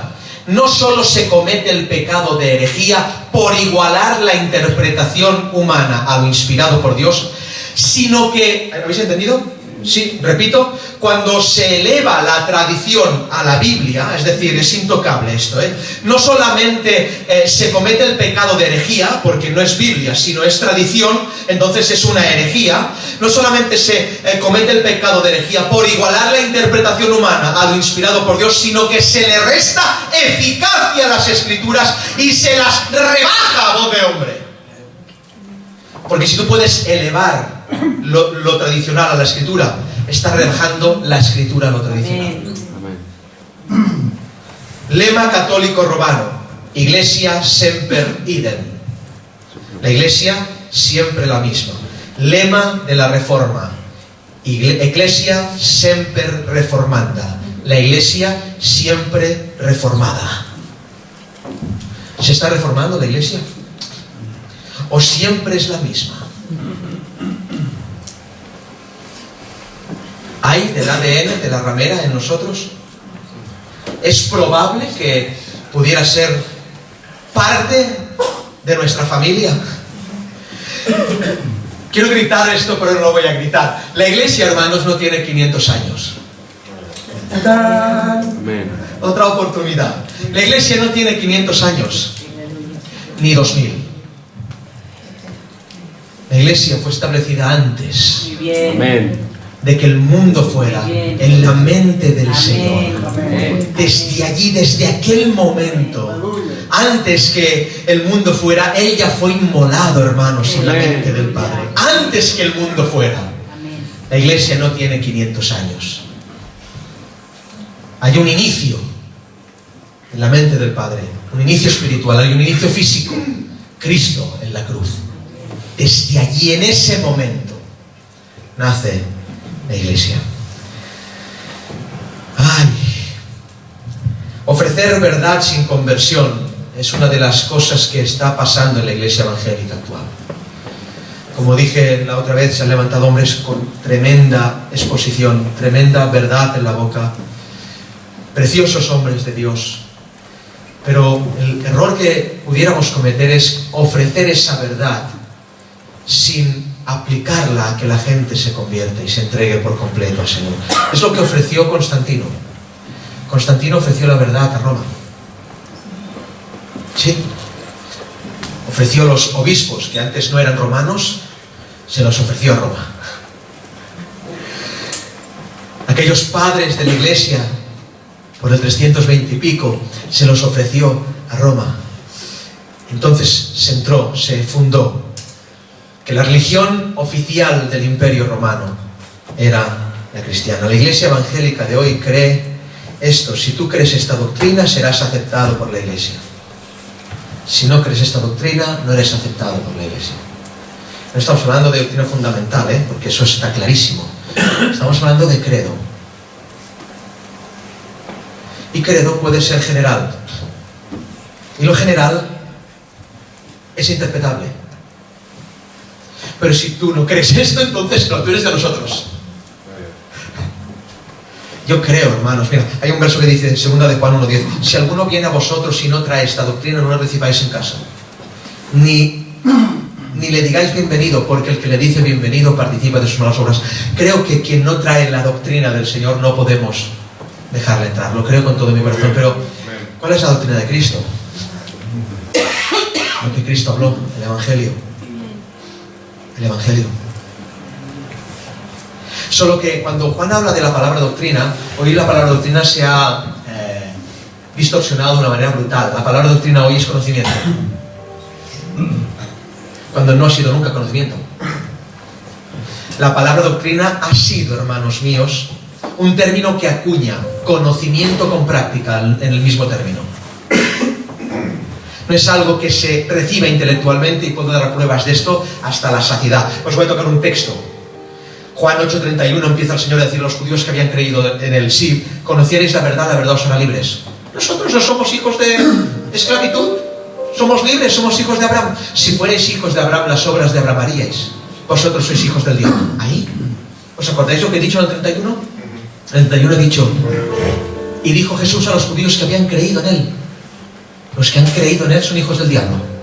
no solo se comete el pecado de herejía por igualar la interpretación humana a lo inspirado por Dios, sino que, ¿habéis entendido? Sí, repito, cuando se eleva la tradición a la Biblia, es decir, es intocable esto, no solamente se comete el pecado de herejía, porque no es Biblia, sino es tradición, entonces es una herejía. No solamente se comete el pecado de herejía por igualar la interpretación humana a lo inspirado por Dios, sino que se le resta eficacia a las Escrituras y se las rebaja a voz de hombre. Porque si tú puedes elevar lo tradicional a la Escritura, estás rebajando la Escritura a lo tradicional. Amén. Lema católico romano: Iglesia semper idem. La Iglesia siempre la misma. Lema de la Reforma: Ecclesia semper reformanda. La Iglesia siempre reformada. ¿Se está reformando la Iglesia? ¿O siempre es la misma? ¿Hay del ADN de la ramera en nosotros? ¿Es probable que pudiera ser parte de nuestra familia? Quiero gritar esto, pero no lo voy a gritar. La iglesia, hermanos, no tiene 500 años. ¡Tatán! Amén. Otra oportunidad. La iglesia no tiene 500 años, ni 2000. La iglesia fue establecida antes Muy bien. Amén. de que el mundo fuera, en la mente del Amén. Señor. Amén. Desde allí, desde aquel momento, antes que el mundo fuera, Él ya fue inmolado, hermanos, en la Amén. mente del Padre. Antes que el mundo fuera. Amén. La iglesia no tiene 500 años. Hay un inicio en la mente del Padre, un inicio espiritual, hay un inicio físico, Cristo en la cruz. Desde allí, en ese momento, nace la iglesia. Ay, ofrecer verdad sin conversión es una de las cosas que está pasando en la iglesia evangélica actual. Como dije la otra vez, se han levantado hombres con tremenda exposición, tremenda verdad en la boca, preciosos hombres de Dios. Pero el error que pudiéramos cometer es ofrecer esa verdad sin aplicarla a que la gente se convierta y se entregue por completo al Señor. Es lo que ofreció Constantino. Constantino ofreció la verdad a Roma. Sí. Ofreció a los obispos, que antes no eran romanos, se los ofreció a Roma. Aquellos padres de la iglesia, por el 320 y pico, se los ofreció a Roma. Entonces se fundó que la religión oficial del Imperio Romano era la cristiana. La iglesia evangélica de hoy cree esto: si tú crees esta doctrina, serás aceptado por la iglesia. Si no crees esta doctrina, no eres aceptado por la iglesia. No estamos hablando de doctrina fundamental, porque eso está clarísimo. Estamos hablando de credo. Y credo puede ser general. Y lo general es interpretable. Pero si tú no crees esto, entonces no, tú eres de nosotros. Yo creo, hermanos, mira, hay un verso que dice en 2 de Juan 1:10: si alguno viene a vosotros y no trae esta doctrina, no la recibáis en casa. Ni le digáis bienvenido, porque el que le dice bienvenido participa de sus malas obras. Creo que quien no trae la doctrina del Señor no podemos dejarle entrar. Lo creo con todo mi corazón. Pero ¿cuál es la doctrina de Cristo? Lo que Cristo habló, el Evangelio. El Evangelio. Solo que cuando Juan habla de la palabra doctrina, hoy la palabra doctrina se ha distorsionado de una manera brutal. La palabra doctrina hoy es conocimiento, cuando no ha sido nunca conocimiento. La palabra doctrina ha sido, hermanos míos, un término que acuña conocimiento con práctica en el mismo término. No es algo que se reciba intelectualmente, y puedo dar pruebas de esto hasta la saciedad. Os voy a tocar un texto. Juan 8:31 empieza el Señor a decir a los judíos que habían creído en él: si conocierais la verdad os hará libres. Nosotros no somos hijos de esclavitud, somos libres, somos hijos de Abraham. Si fuerais hijos de Abraham, las obras de Abraham haríais. Vosotros sois hijos del diablo. Ahí. ¿Os acordáis lo que he dicho en el 31? En el 31 he dicho: y dijo Jesús a los judíos que habían creído en él: los que han creído en él son hijos del diablo.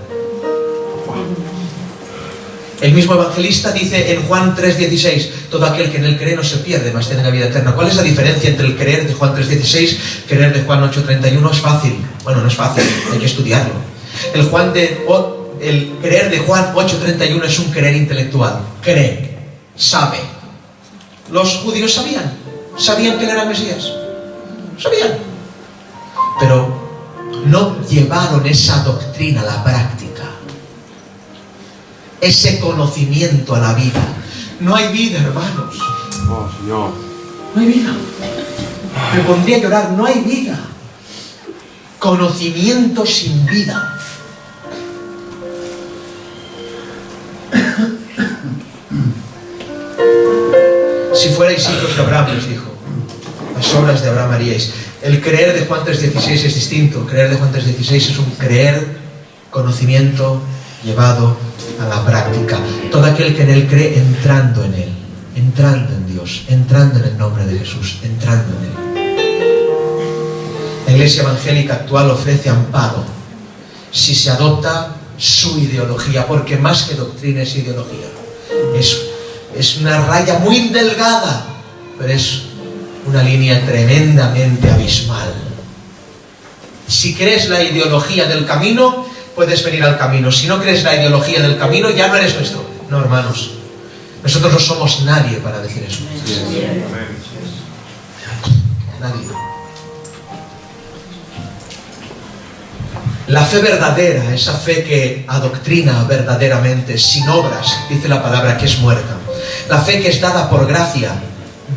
El mismo evangelista dice en Juan 3:16: todo aquel que en él cree no se pierde, mas tiene la vida eterna. ¿Cuál es la diferencia entre el creer de Juan 3:16 y creer de Juan 8:31? Es fácil. Bueno, no es fácil, hay que estudiarlo. El creer de Juan 8:31 es un creer intelectual. Cree, sabe. Los judíos sabían que él era el Mesías. Sabían. Pero no llevaron esa doctrina a la práctica. Ese conocimiento a la vida. No hay vida, hermanos. Oh, Señor. No hay vida. Me pondría a llorar. No hay vida. Conocimiento sin vida. Si fuerais hijos de Abraham, les dijo, las obras de Abraham haríais. El creer de Juan 3:16 es distinto. Creer de Juan 3:16 es un creer, conocimiento llevado a la práctica. Todo aquel que en él cree, entrando en él, entrando en Dios, entrando en el nombre de Jesús, entrando en él. La iglesia evangélica actual ofrece amparo si se adopta su ideología, porque más que doctrina es ideología. Es una raya muy delgada, pero es una línea tremendamente abismal. Si crees la ideología del camino, puedes venir al camino. Si no crees la ideología del camino, ya no eres nuestro. No, hermanos. Nosotros no somos nadie para decir eso. Nadie. La fe verdadera, esa fe que adoctrina verdaderamente, sin obras, dice la palabra, que es muerta. La fe que es dada por gracia,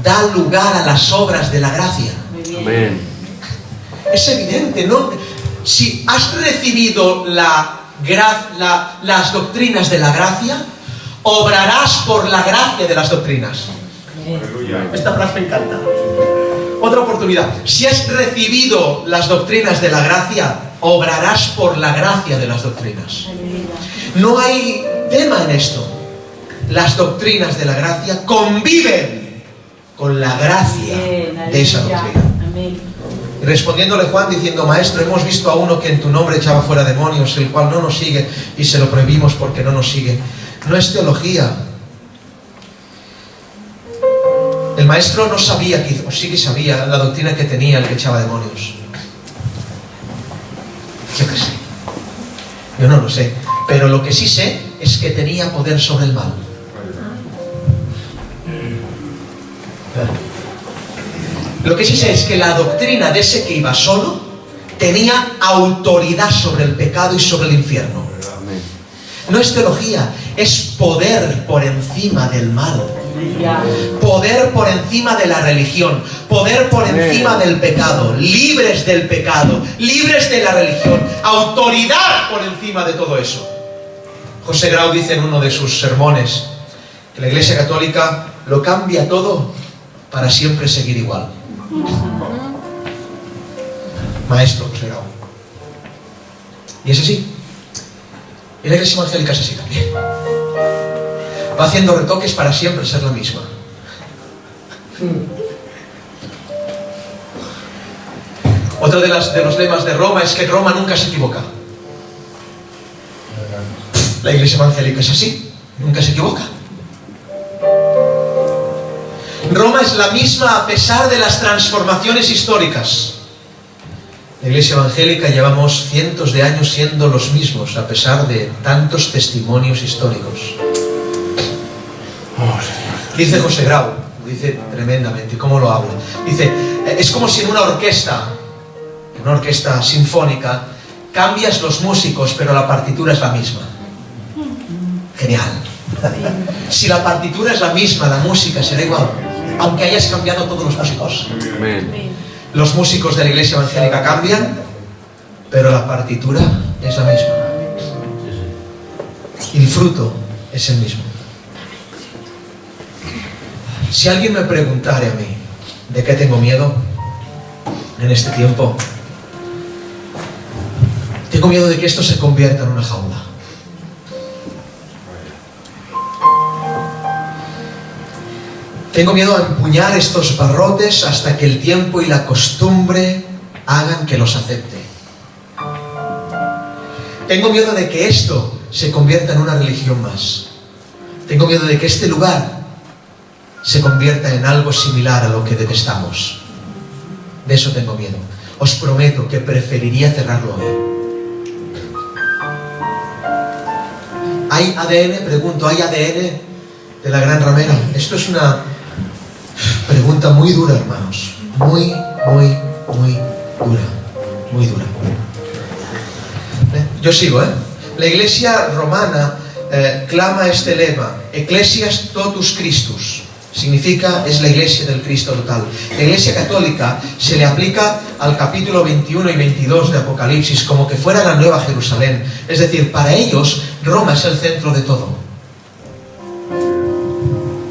da lugar a las obras de la gracia. Amén. Es evidente, ¿no? Si has recibido las doctrinas de la gracia, obrarás por la gracia de las doctrinas. Esta frase me encanta. Otra oportunidad. Si has recibido las doctrinas de la gracia, obrarás por la gracia de las doctrinas. No hay tema en esto. Las doctrinas de la gracia conviven con la gracia de esa doctrina. Y respondiéndole Juan diciendo: Maestro, hemos visto a uno que en tu nombre echaba fuera demonios, el cual no nos sigue y se lo prohibimos porque no nos sigue. No es teología. El maestro no sabía, o sí que sabía, la doctrina que tenía el que echaba demonios. Yo qué sé. Yo no lo sé. Pero lo que sí sé es que tenía poder sobre el mal. Lo que sí sé es que la doctrina de ese que iba solo tenía autoridad sobre el pecado y sobre el infierno. No es teología, es poder por encima del mal. Poder por encima de la religión, poder por encima del pecado, libres del pecado, libres de la religión, autoridad por encima de todo eso. José Grau dice en uno de sus sermones que la Iglesia Católica lo cambia todo para siempre seguir igual. Maestro José Grau. Y es así. Y la Iglesia Evangélica es así también. Va haciendo retoques para siempre ser la misma. Otro de los lemas de Roma es que Roma nunca se equivoca. La Iglesia Evangélica es así, nunca se equivoca. Roma es la misma a pesar de las transformaciones históricas. La Iglesia Evangélica llevamos cientos de años siendo los mismos a pesar de tantos testimonios históricos. Dice José Grau, lo dice tremendamente, ¿cómo lo habla? Dice, es como si en una orquesta sinfónica, cambias los músicos, pero la partitura es la misma. Genial. Si la partitura es la misma, la música será igual, aunque hayas cambiado todos los músicos. Los músicos de la Iglesia Evangélica cambian, pero la partitura es la misma. Y el fruto es el mismo. Si alguien me preguntara a mí de qué tengo miedo en este tiempo, tengo miedo de que esto se convierta en una jaula. Tengo miedo a empuñar estos barrotes hasta que el tiempo y la costumbre hagan que los acepte. Tengo miedo de que esto se convierta en una religión más. Tengo miedo de que este lugar se convierta en algo similar a lo que detestamos. De eso tengo miedo. Os prometo que preferiría cerrarlo hoy. ¿Hay ADN? Pregunto, ¿hay ADN de la Gran Ramera? Esto es una pregunta muy dura, hermanos. Muy dura. Muy dura. Yo sigo, La Iglesia romana clama este lema: Ecclesias totus Christus. Significa, es la Iglesia del Cristo total. La Iglesia Católica se le aplica al capítulo 21 y 22 de Apocalipsis como que fuera la Nueva Jerusalén. Es decir, para ellos, Roma es el centro de todo.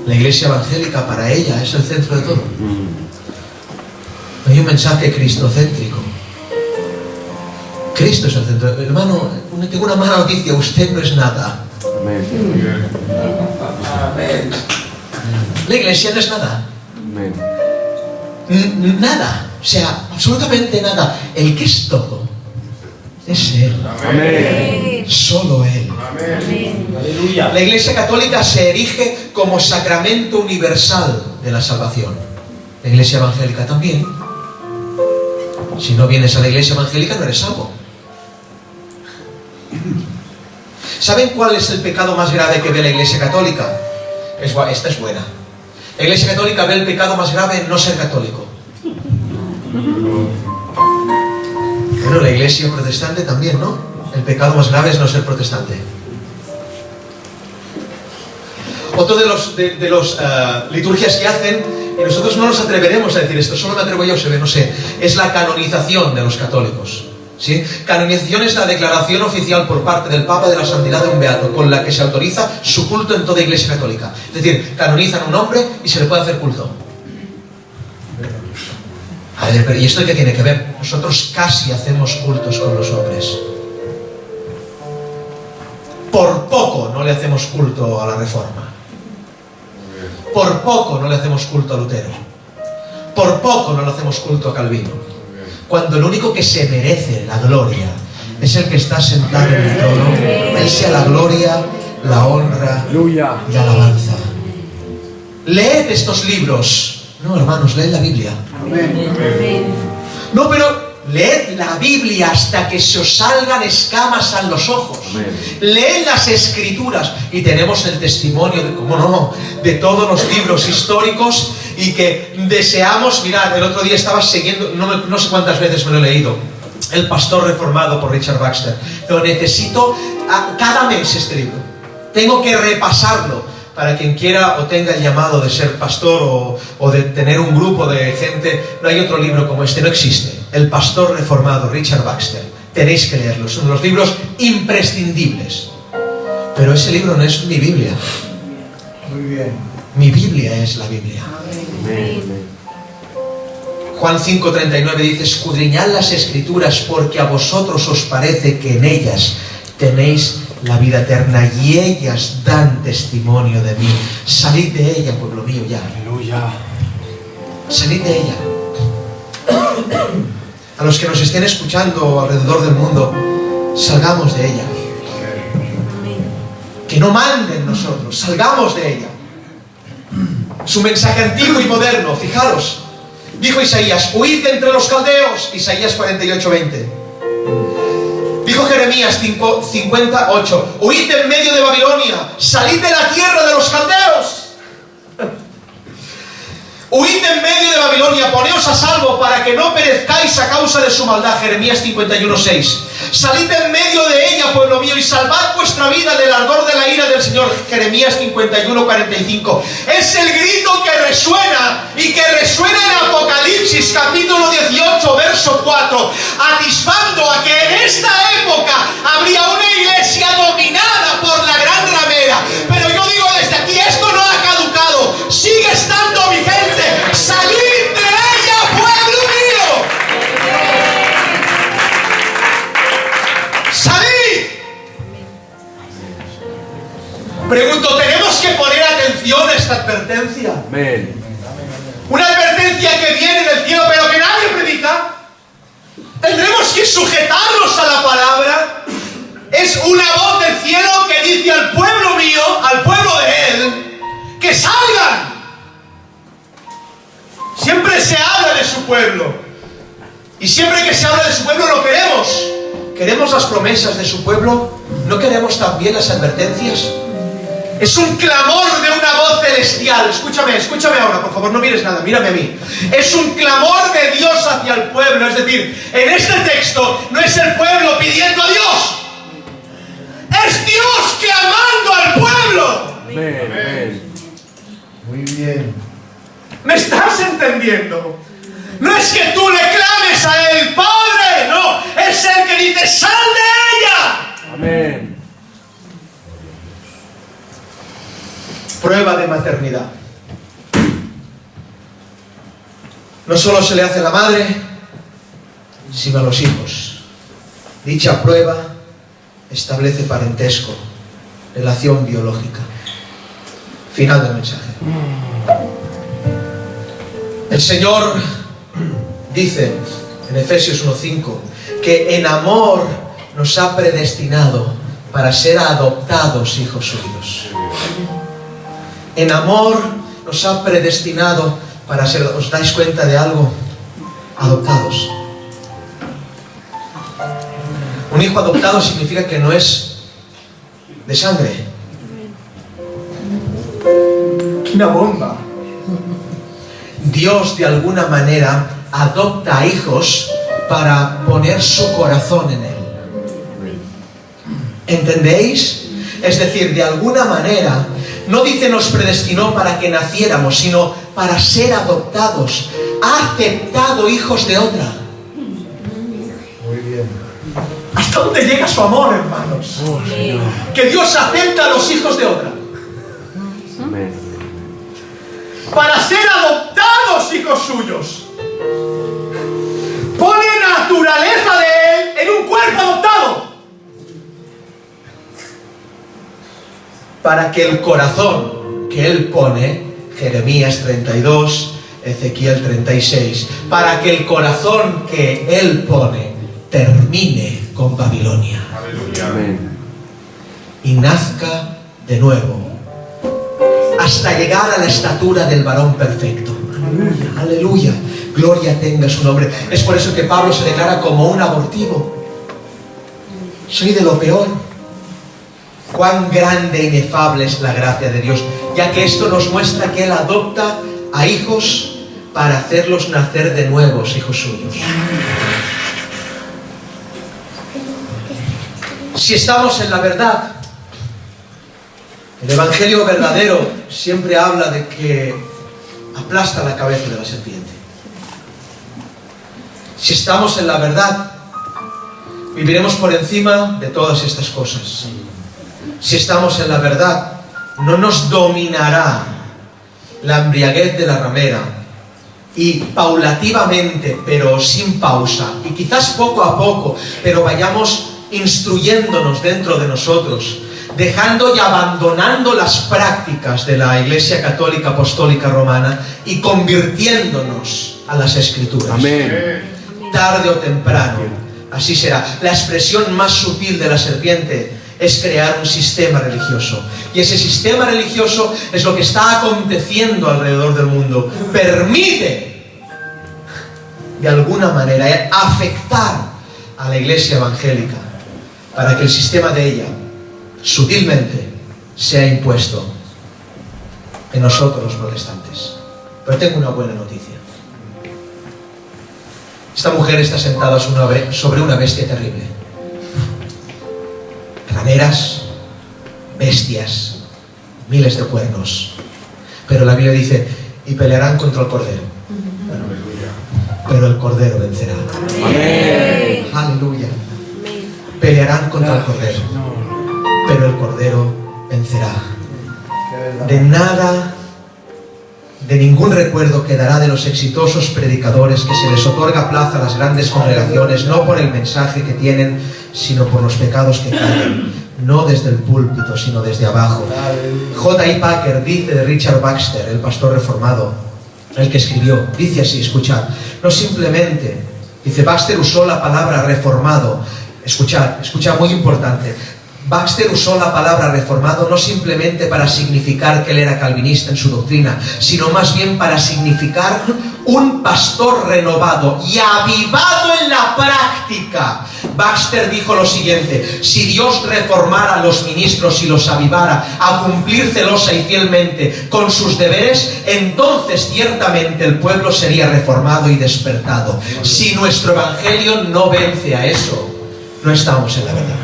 La Iglesia Evangélica, para ella, es el centro de todo. Hay un mensaje cristocéntrico. Cristo es el centro. Hermano, tengo una mala noticia: usted no es nada. Amén. Amén. La Iglesia no es nada. Amén. Nada. O sea, absolutamente nada. El que es todo es Él. Amén. Solo Él. Amén. Aleluya. La Iglesia Católica se erige como sacramento universal de la salvación. La iglesia evangélica también. Si no vienes a la iglesia evangélica no eres salvo. ¿Saben cuál es el pecado más grave que ve la iglesia católica? Esta es buena. La iglesia católica ve el pecado más grave en no ser católico. Bueno, la iglesia protestante también, ¿no? El pecado más grave es no ser protestante. Otro de los liturgias que hacen, y nosotros no nos atreveremos a decir esto, solo me atrevo yo, no sé, es la canonización de los católicos. ¿Sí? Canonización es la declaración oficial por parte del Papa de la santidad de un beato, con la que se autoriza su culto en toda iglesia católica. Es decir, canonizan un hombre y se le puede hacer culto. A ver, pero ¿y esto qué tiene que ver? Nosotros casi hacemos cultos con los hombres. Por poco no le hacemos culto a la Reforma. Por poco no le hacemos culto a Lutero. Por poco no le hacemos culto a Calvino. Cuando el único que se merece la gloria es el que está sentado en el trono. Ahí sea la gloria, la honra y la alabanza. Leed estos libros. No, hermanos, leed la Biblia. No, pero leed la Biblia hasta que se os salgan escamas a los ojos. Leed las Escrituras. Y tenemos el testimonio de, cómo no, de todos los libros históricos, y que deseamos. Mirad, el otro día estaba siguiendo, no sé cuántas veces me lo he leído, El pastor reformado por Richard Baxter. Lo necesito cada mes este libro. Tengo que repasarlo. Para quien quiera o tenga el llamado de ser pastor o de tener un grupo de gente, no hay otro libro como este, no existe. El pastor reformado, Richard Baxter. Tenéis que leerlo, son los libros imprescindibles. Pero ese libro no es mi Biblia. Muy bien. Mi Biblia es la Biblia. Juan 5:39 dice: escudriñad las Escrituras, porque a vosotros os parece que en ellas tenéis la vida eterna, y ellas dan testimonio de mí. Salid de ella, pueblo mío, ya. Aleluya. Salid de ella. A los que nos estén escuchando alrededor del mundo, salgamos de ella. Que no manden nosotros, salgamos de ella. Su mensaje antiguo y moderno, fijaros. Dijo Isaías: huid de entre los caldeos. Isaías 48:20. Dijo Jeremías 50:8, huid en medio de Babilonia, salid de la tierra de los caldeos. Huid en medio de Babilonia, poneos a salvo para que no perezcáis a causa de su maldad. Jeremías 51:6. Salid en medio de ella, pueblo mío, y salvad vuestra vida del ardor de la ira del Señor. Jeremías 51:45. Es el grito que resuena, y que resuena en Apocalipsis capítulo 18, verso 4, atisbando a que en esta época habría una iglesia dominada por la gran ramera. Pero yo digo desde aquí, esto no ha caducado, sigue estando vigente. ¡Salid de ella, pueblo mío! ¡Salid! Pregunto, ¿tenemos que poner atención a esta advertencia? Amén. Una advertencia que viene del cielo, pero que nadie predica. Tendremos que sujetarnos a la palabra. Es una voz del cielo que dice al pueblo mío, al pueblo de Él, que salgan. Siempre se habla de su pueblo. Y siempre que se habla de su pueblo lo queremos. ¿Queremos las promesas de su pueblo? ¿No queremos también las advertencias? Es un clamor de una voz celestial. Escúchame ahora, por favor, no mires nada, mírame a mí. Es un clamor de Dios hacia el pueblo. Es decir, en este texto no es el pueblo pidiendo a Dios. Es Dios clamando al pueblo. Amén. Muy bien. ¿Me estás entendiendo? No es que tú le clames a Él, Padre, no. Es Él que dice: ¡sal de ella! Amén. Prueba de maternidad. No solo se le hace a la madre, sino a los hijos. Dicha prueba establece parentesco, relación biológica. Final del mensaje. El Señor dice en Efesios 1:5 que en amor nos ha predestinado para ser adoptados hijos suyos. En amor nos ha predestinado para ser, ¿os dais cuenta de algo? Adoptados. Un hijo adoptado significa que no es de sangre. ¡Qué bomba! Dios de alguna manera adopta a hijos para poner su corazón en él. ¿Entendéis? Es decir, de alguna manera, no dice nos predestinó para que naciéramos, sino para ser adoptados. Ha aceptado hijos de otra. Muy bien. ¿Hasta dónde llega su amor, hermanos? Que Dios acepta a los hijos de otra. Amén. Para ser adoptados hijos suyos. Pone naturaleza de él en un cuerpo adoptado. Para que el corazón que él pone, Jeremías 32, Ezequiel 36, para que el corazón que él pone termine con Babilonia. Amén. Y nazca de nuevo hasta llegar a la estatura del varón perfecto. Aleluya, aleluya. Gloria tenga su nombre. Es por eso que Pablo se declara como un abortivo. Soy de lo peor. Cuán grande e inefable es la gracia de Dios, ya que esto nos muestra que Él adopta a hijos para hacerlos nacer de nuevos, hijos suyos. Si estamos en la verdad, el Evangelio verdadero siempre habla de que aplasta la cabeza de la serpiente. Si estamos en la verdad, viviremos por encima de todas estas cosas. Si estamos en la verdad, no nos dominará la embriaguez de la ramera. Y paulativamente, pero sin pausa, y quizás poco a poco, pero vayamos instruyéndonos dentro de nosotros, dejando y abandonando las prácticas de la Iglesia Católica Apostólica Romana y convirtiéndonos a las Escrituras. Amén. Tarde o temprano, así será. La expresión más sutil de la serpiente es crear un sistema religioso. Y ese sistema religioso es lo que está aconteciendo alrededor del mundo. Permite, de alguna manera, afectar a la Iglesia evangélica para que el sistema de ella, sutilmente, sea impuesto en nosotros los protestantes. Pero tengo una buena noticia. Esta mujer está sentada sobre una bestia terrible. Rameras, bestias, miles de cuernos. Pero la Biblia dice, y pelearán contra el Cordero. Pero el Cordero vencerá. Amén. Aleluya. Pelearán contra el Cordero. Pero el Cordero vencerá. De nada, de ningún recuerdo quedará de los exitosos predicadores que se les otorga plaza a las grandes congregaciones, no por el mensaje que tienen, sino por los pecados que caen, no desde el púlpito, sino desde abajo. J.I. Packer dice de Richard Baxter, el pastor reformado, el que escribió, dice así, escuchad, no simplemente, dice, Baxter usó la palabra reformado, escuchad, muy importante, Baxter usó la palabra reformado no simplemente para significar que él era calvinista en su doctrina, sino más bien para significar un pastor renovado y avivado en la práctica. Baxter dijo lo siguiente: si Dios reformara a los ministros y los avivara a cumplir celosa y fielmente con sus deberes, entonces ciertamente el pueblo sería reformado y despertado. Si nuestro evangelio no vence a eso, no estamos en la verdad.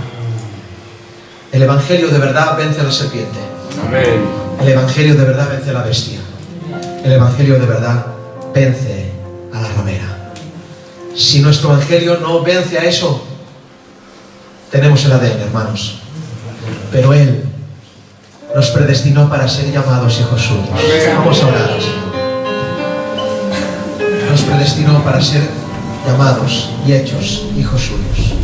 El evangelio de verdad vence a la serpiente. Amén. El evangelio de verdad vence a la bestia. El evangelio de verdad vence a la ramera. Si nuestro evangelio no vence a eso, tenemos el ADN, hermanos. Pero Él nos predestinó para ser llamados hijos suyos. Vamos a orar. Nos predestinó para ser llamados y hechos hijos suyos.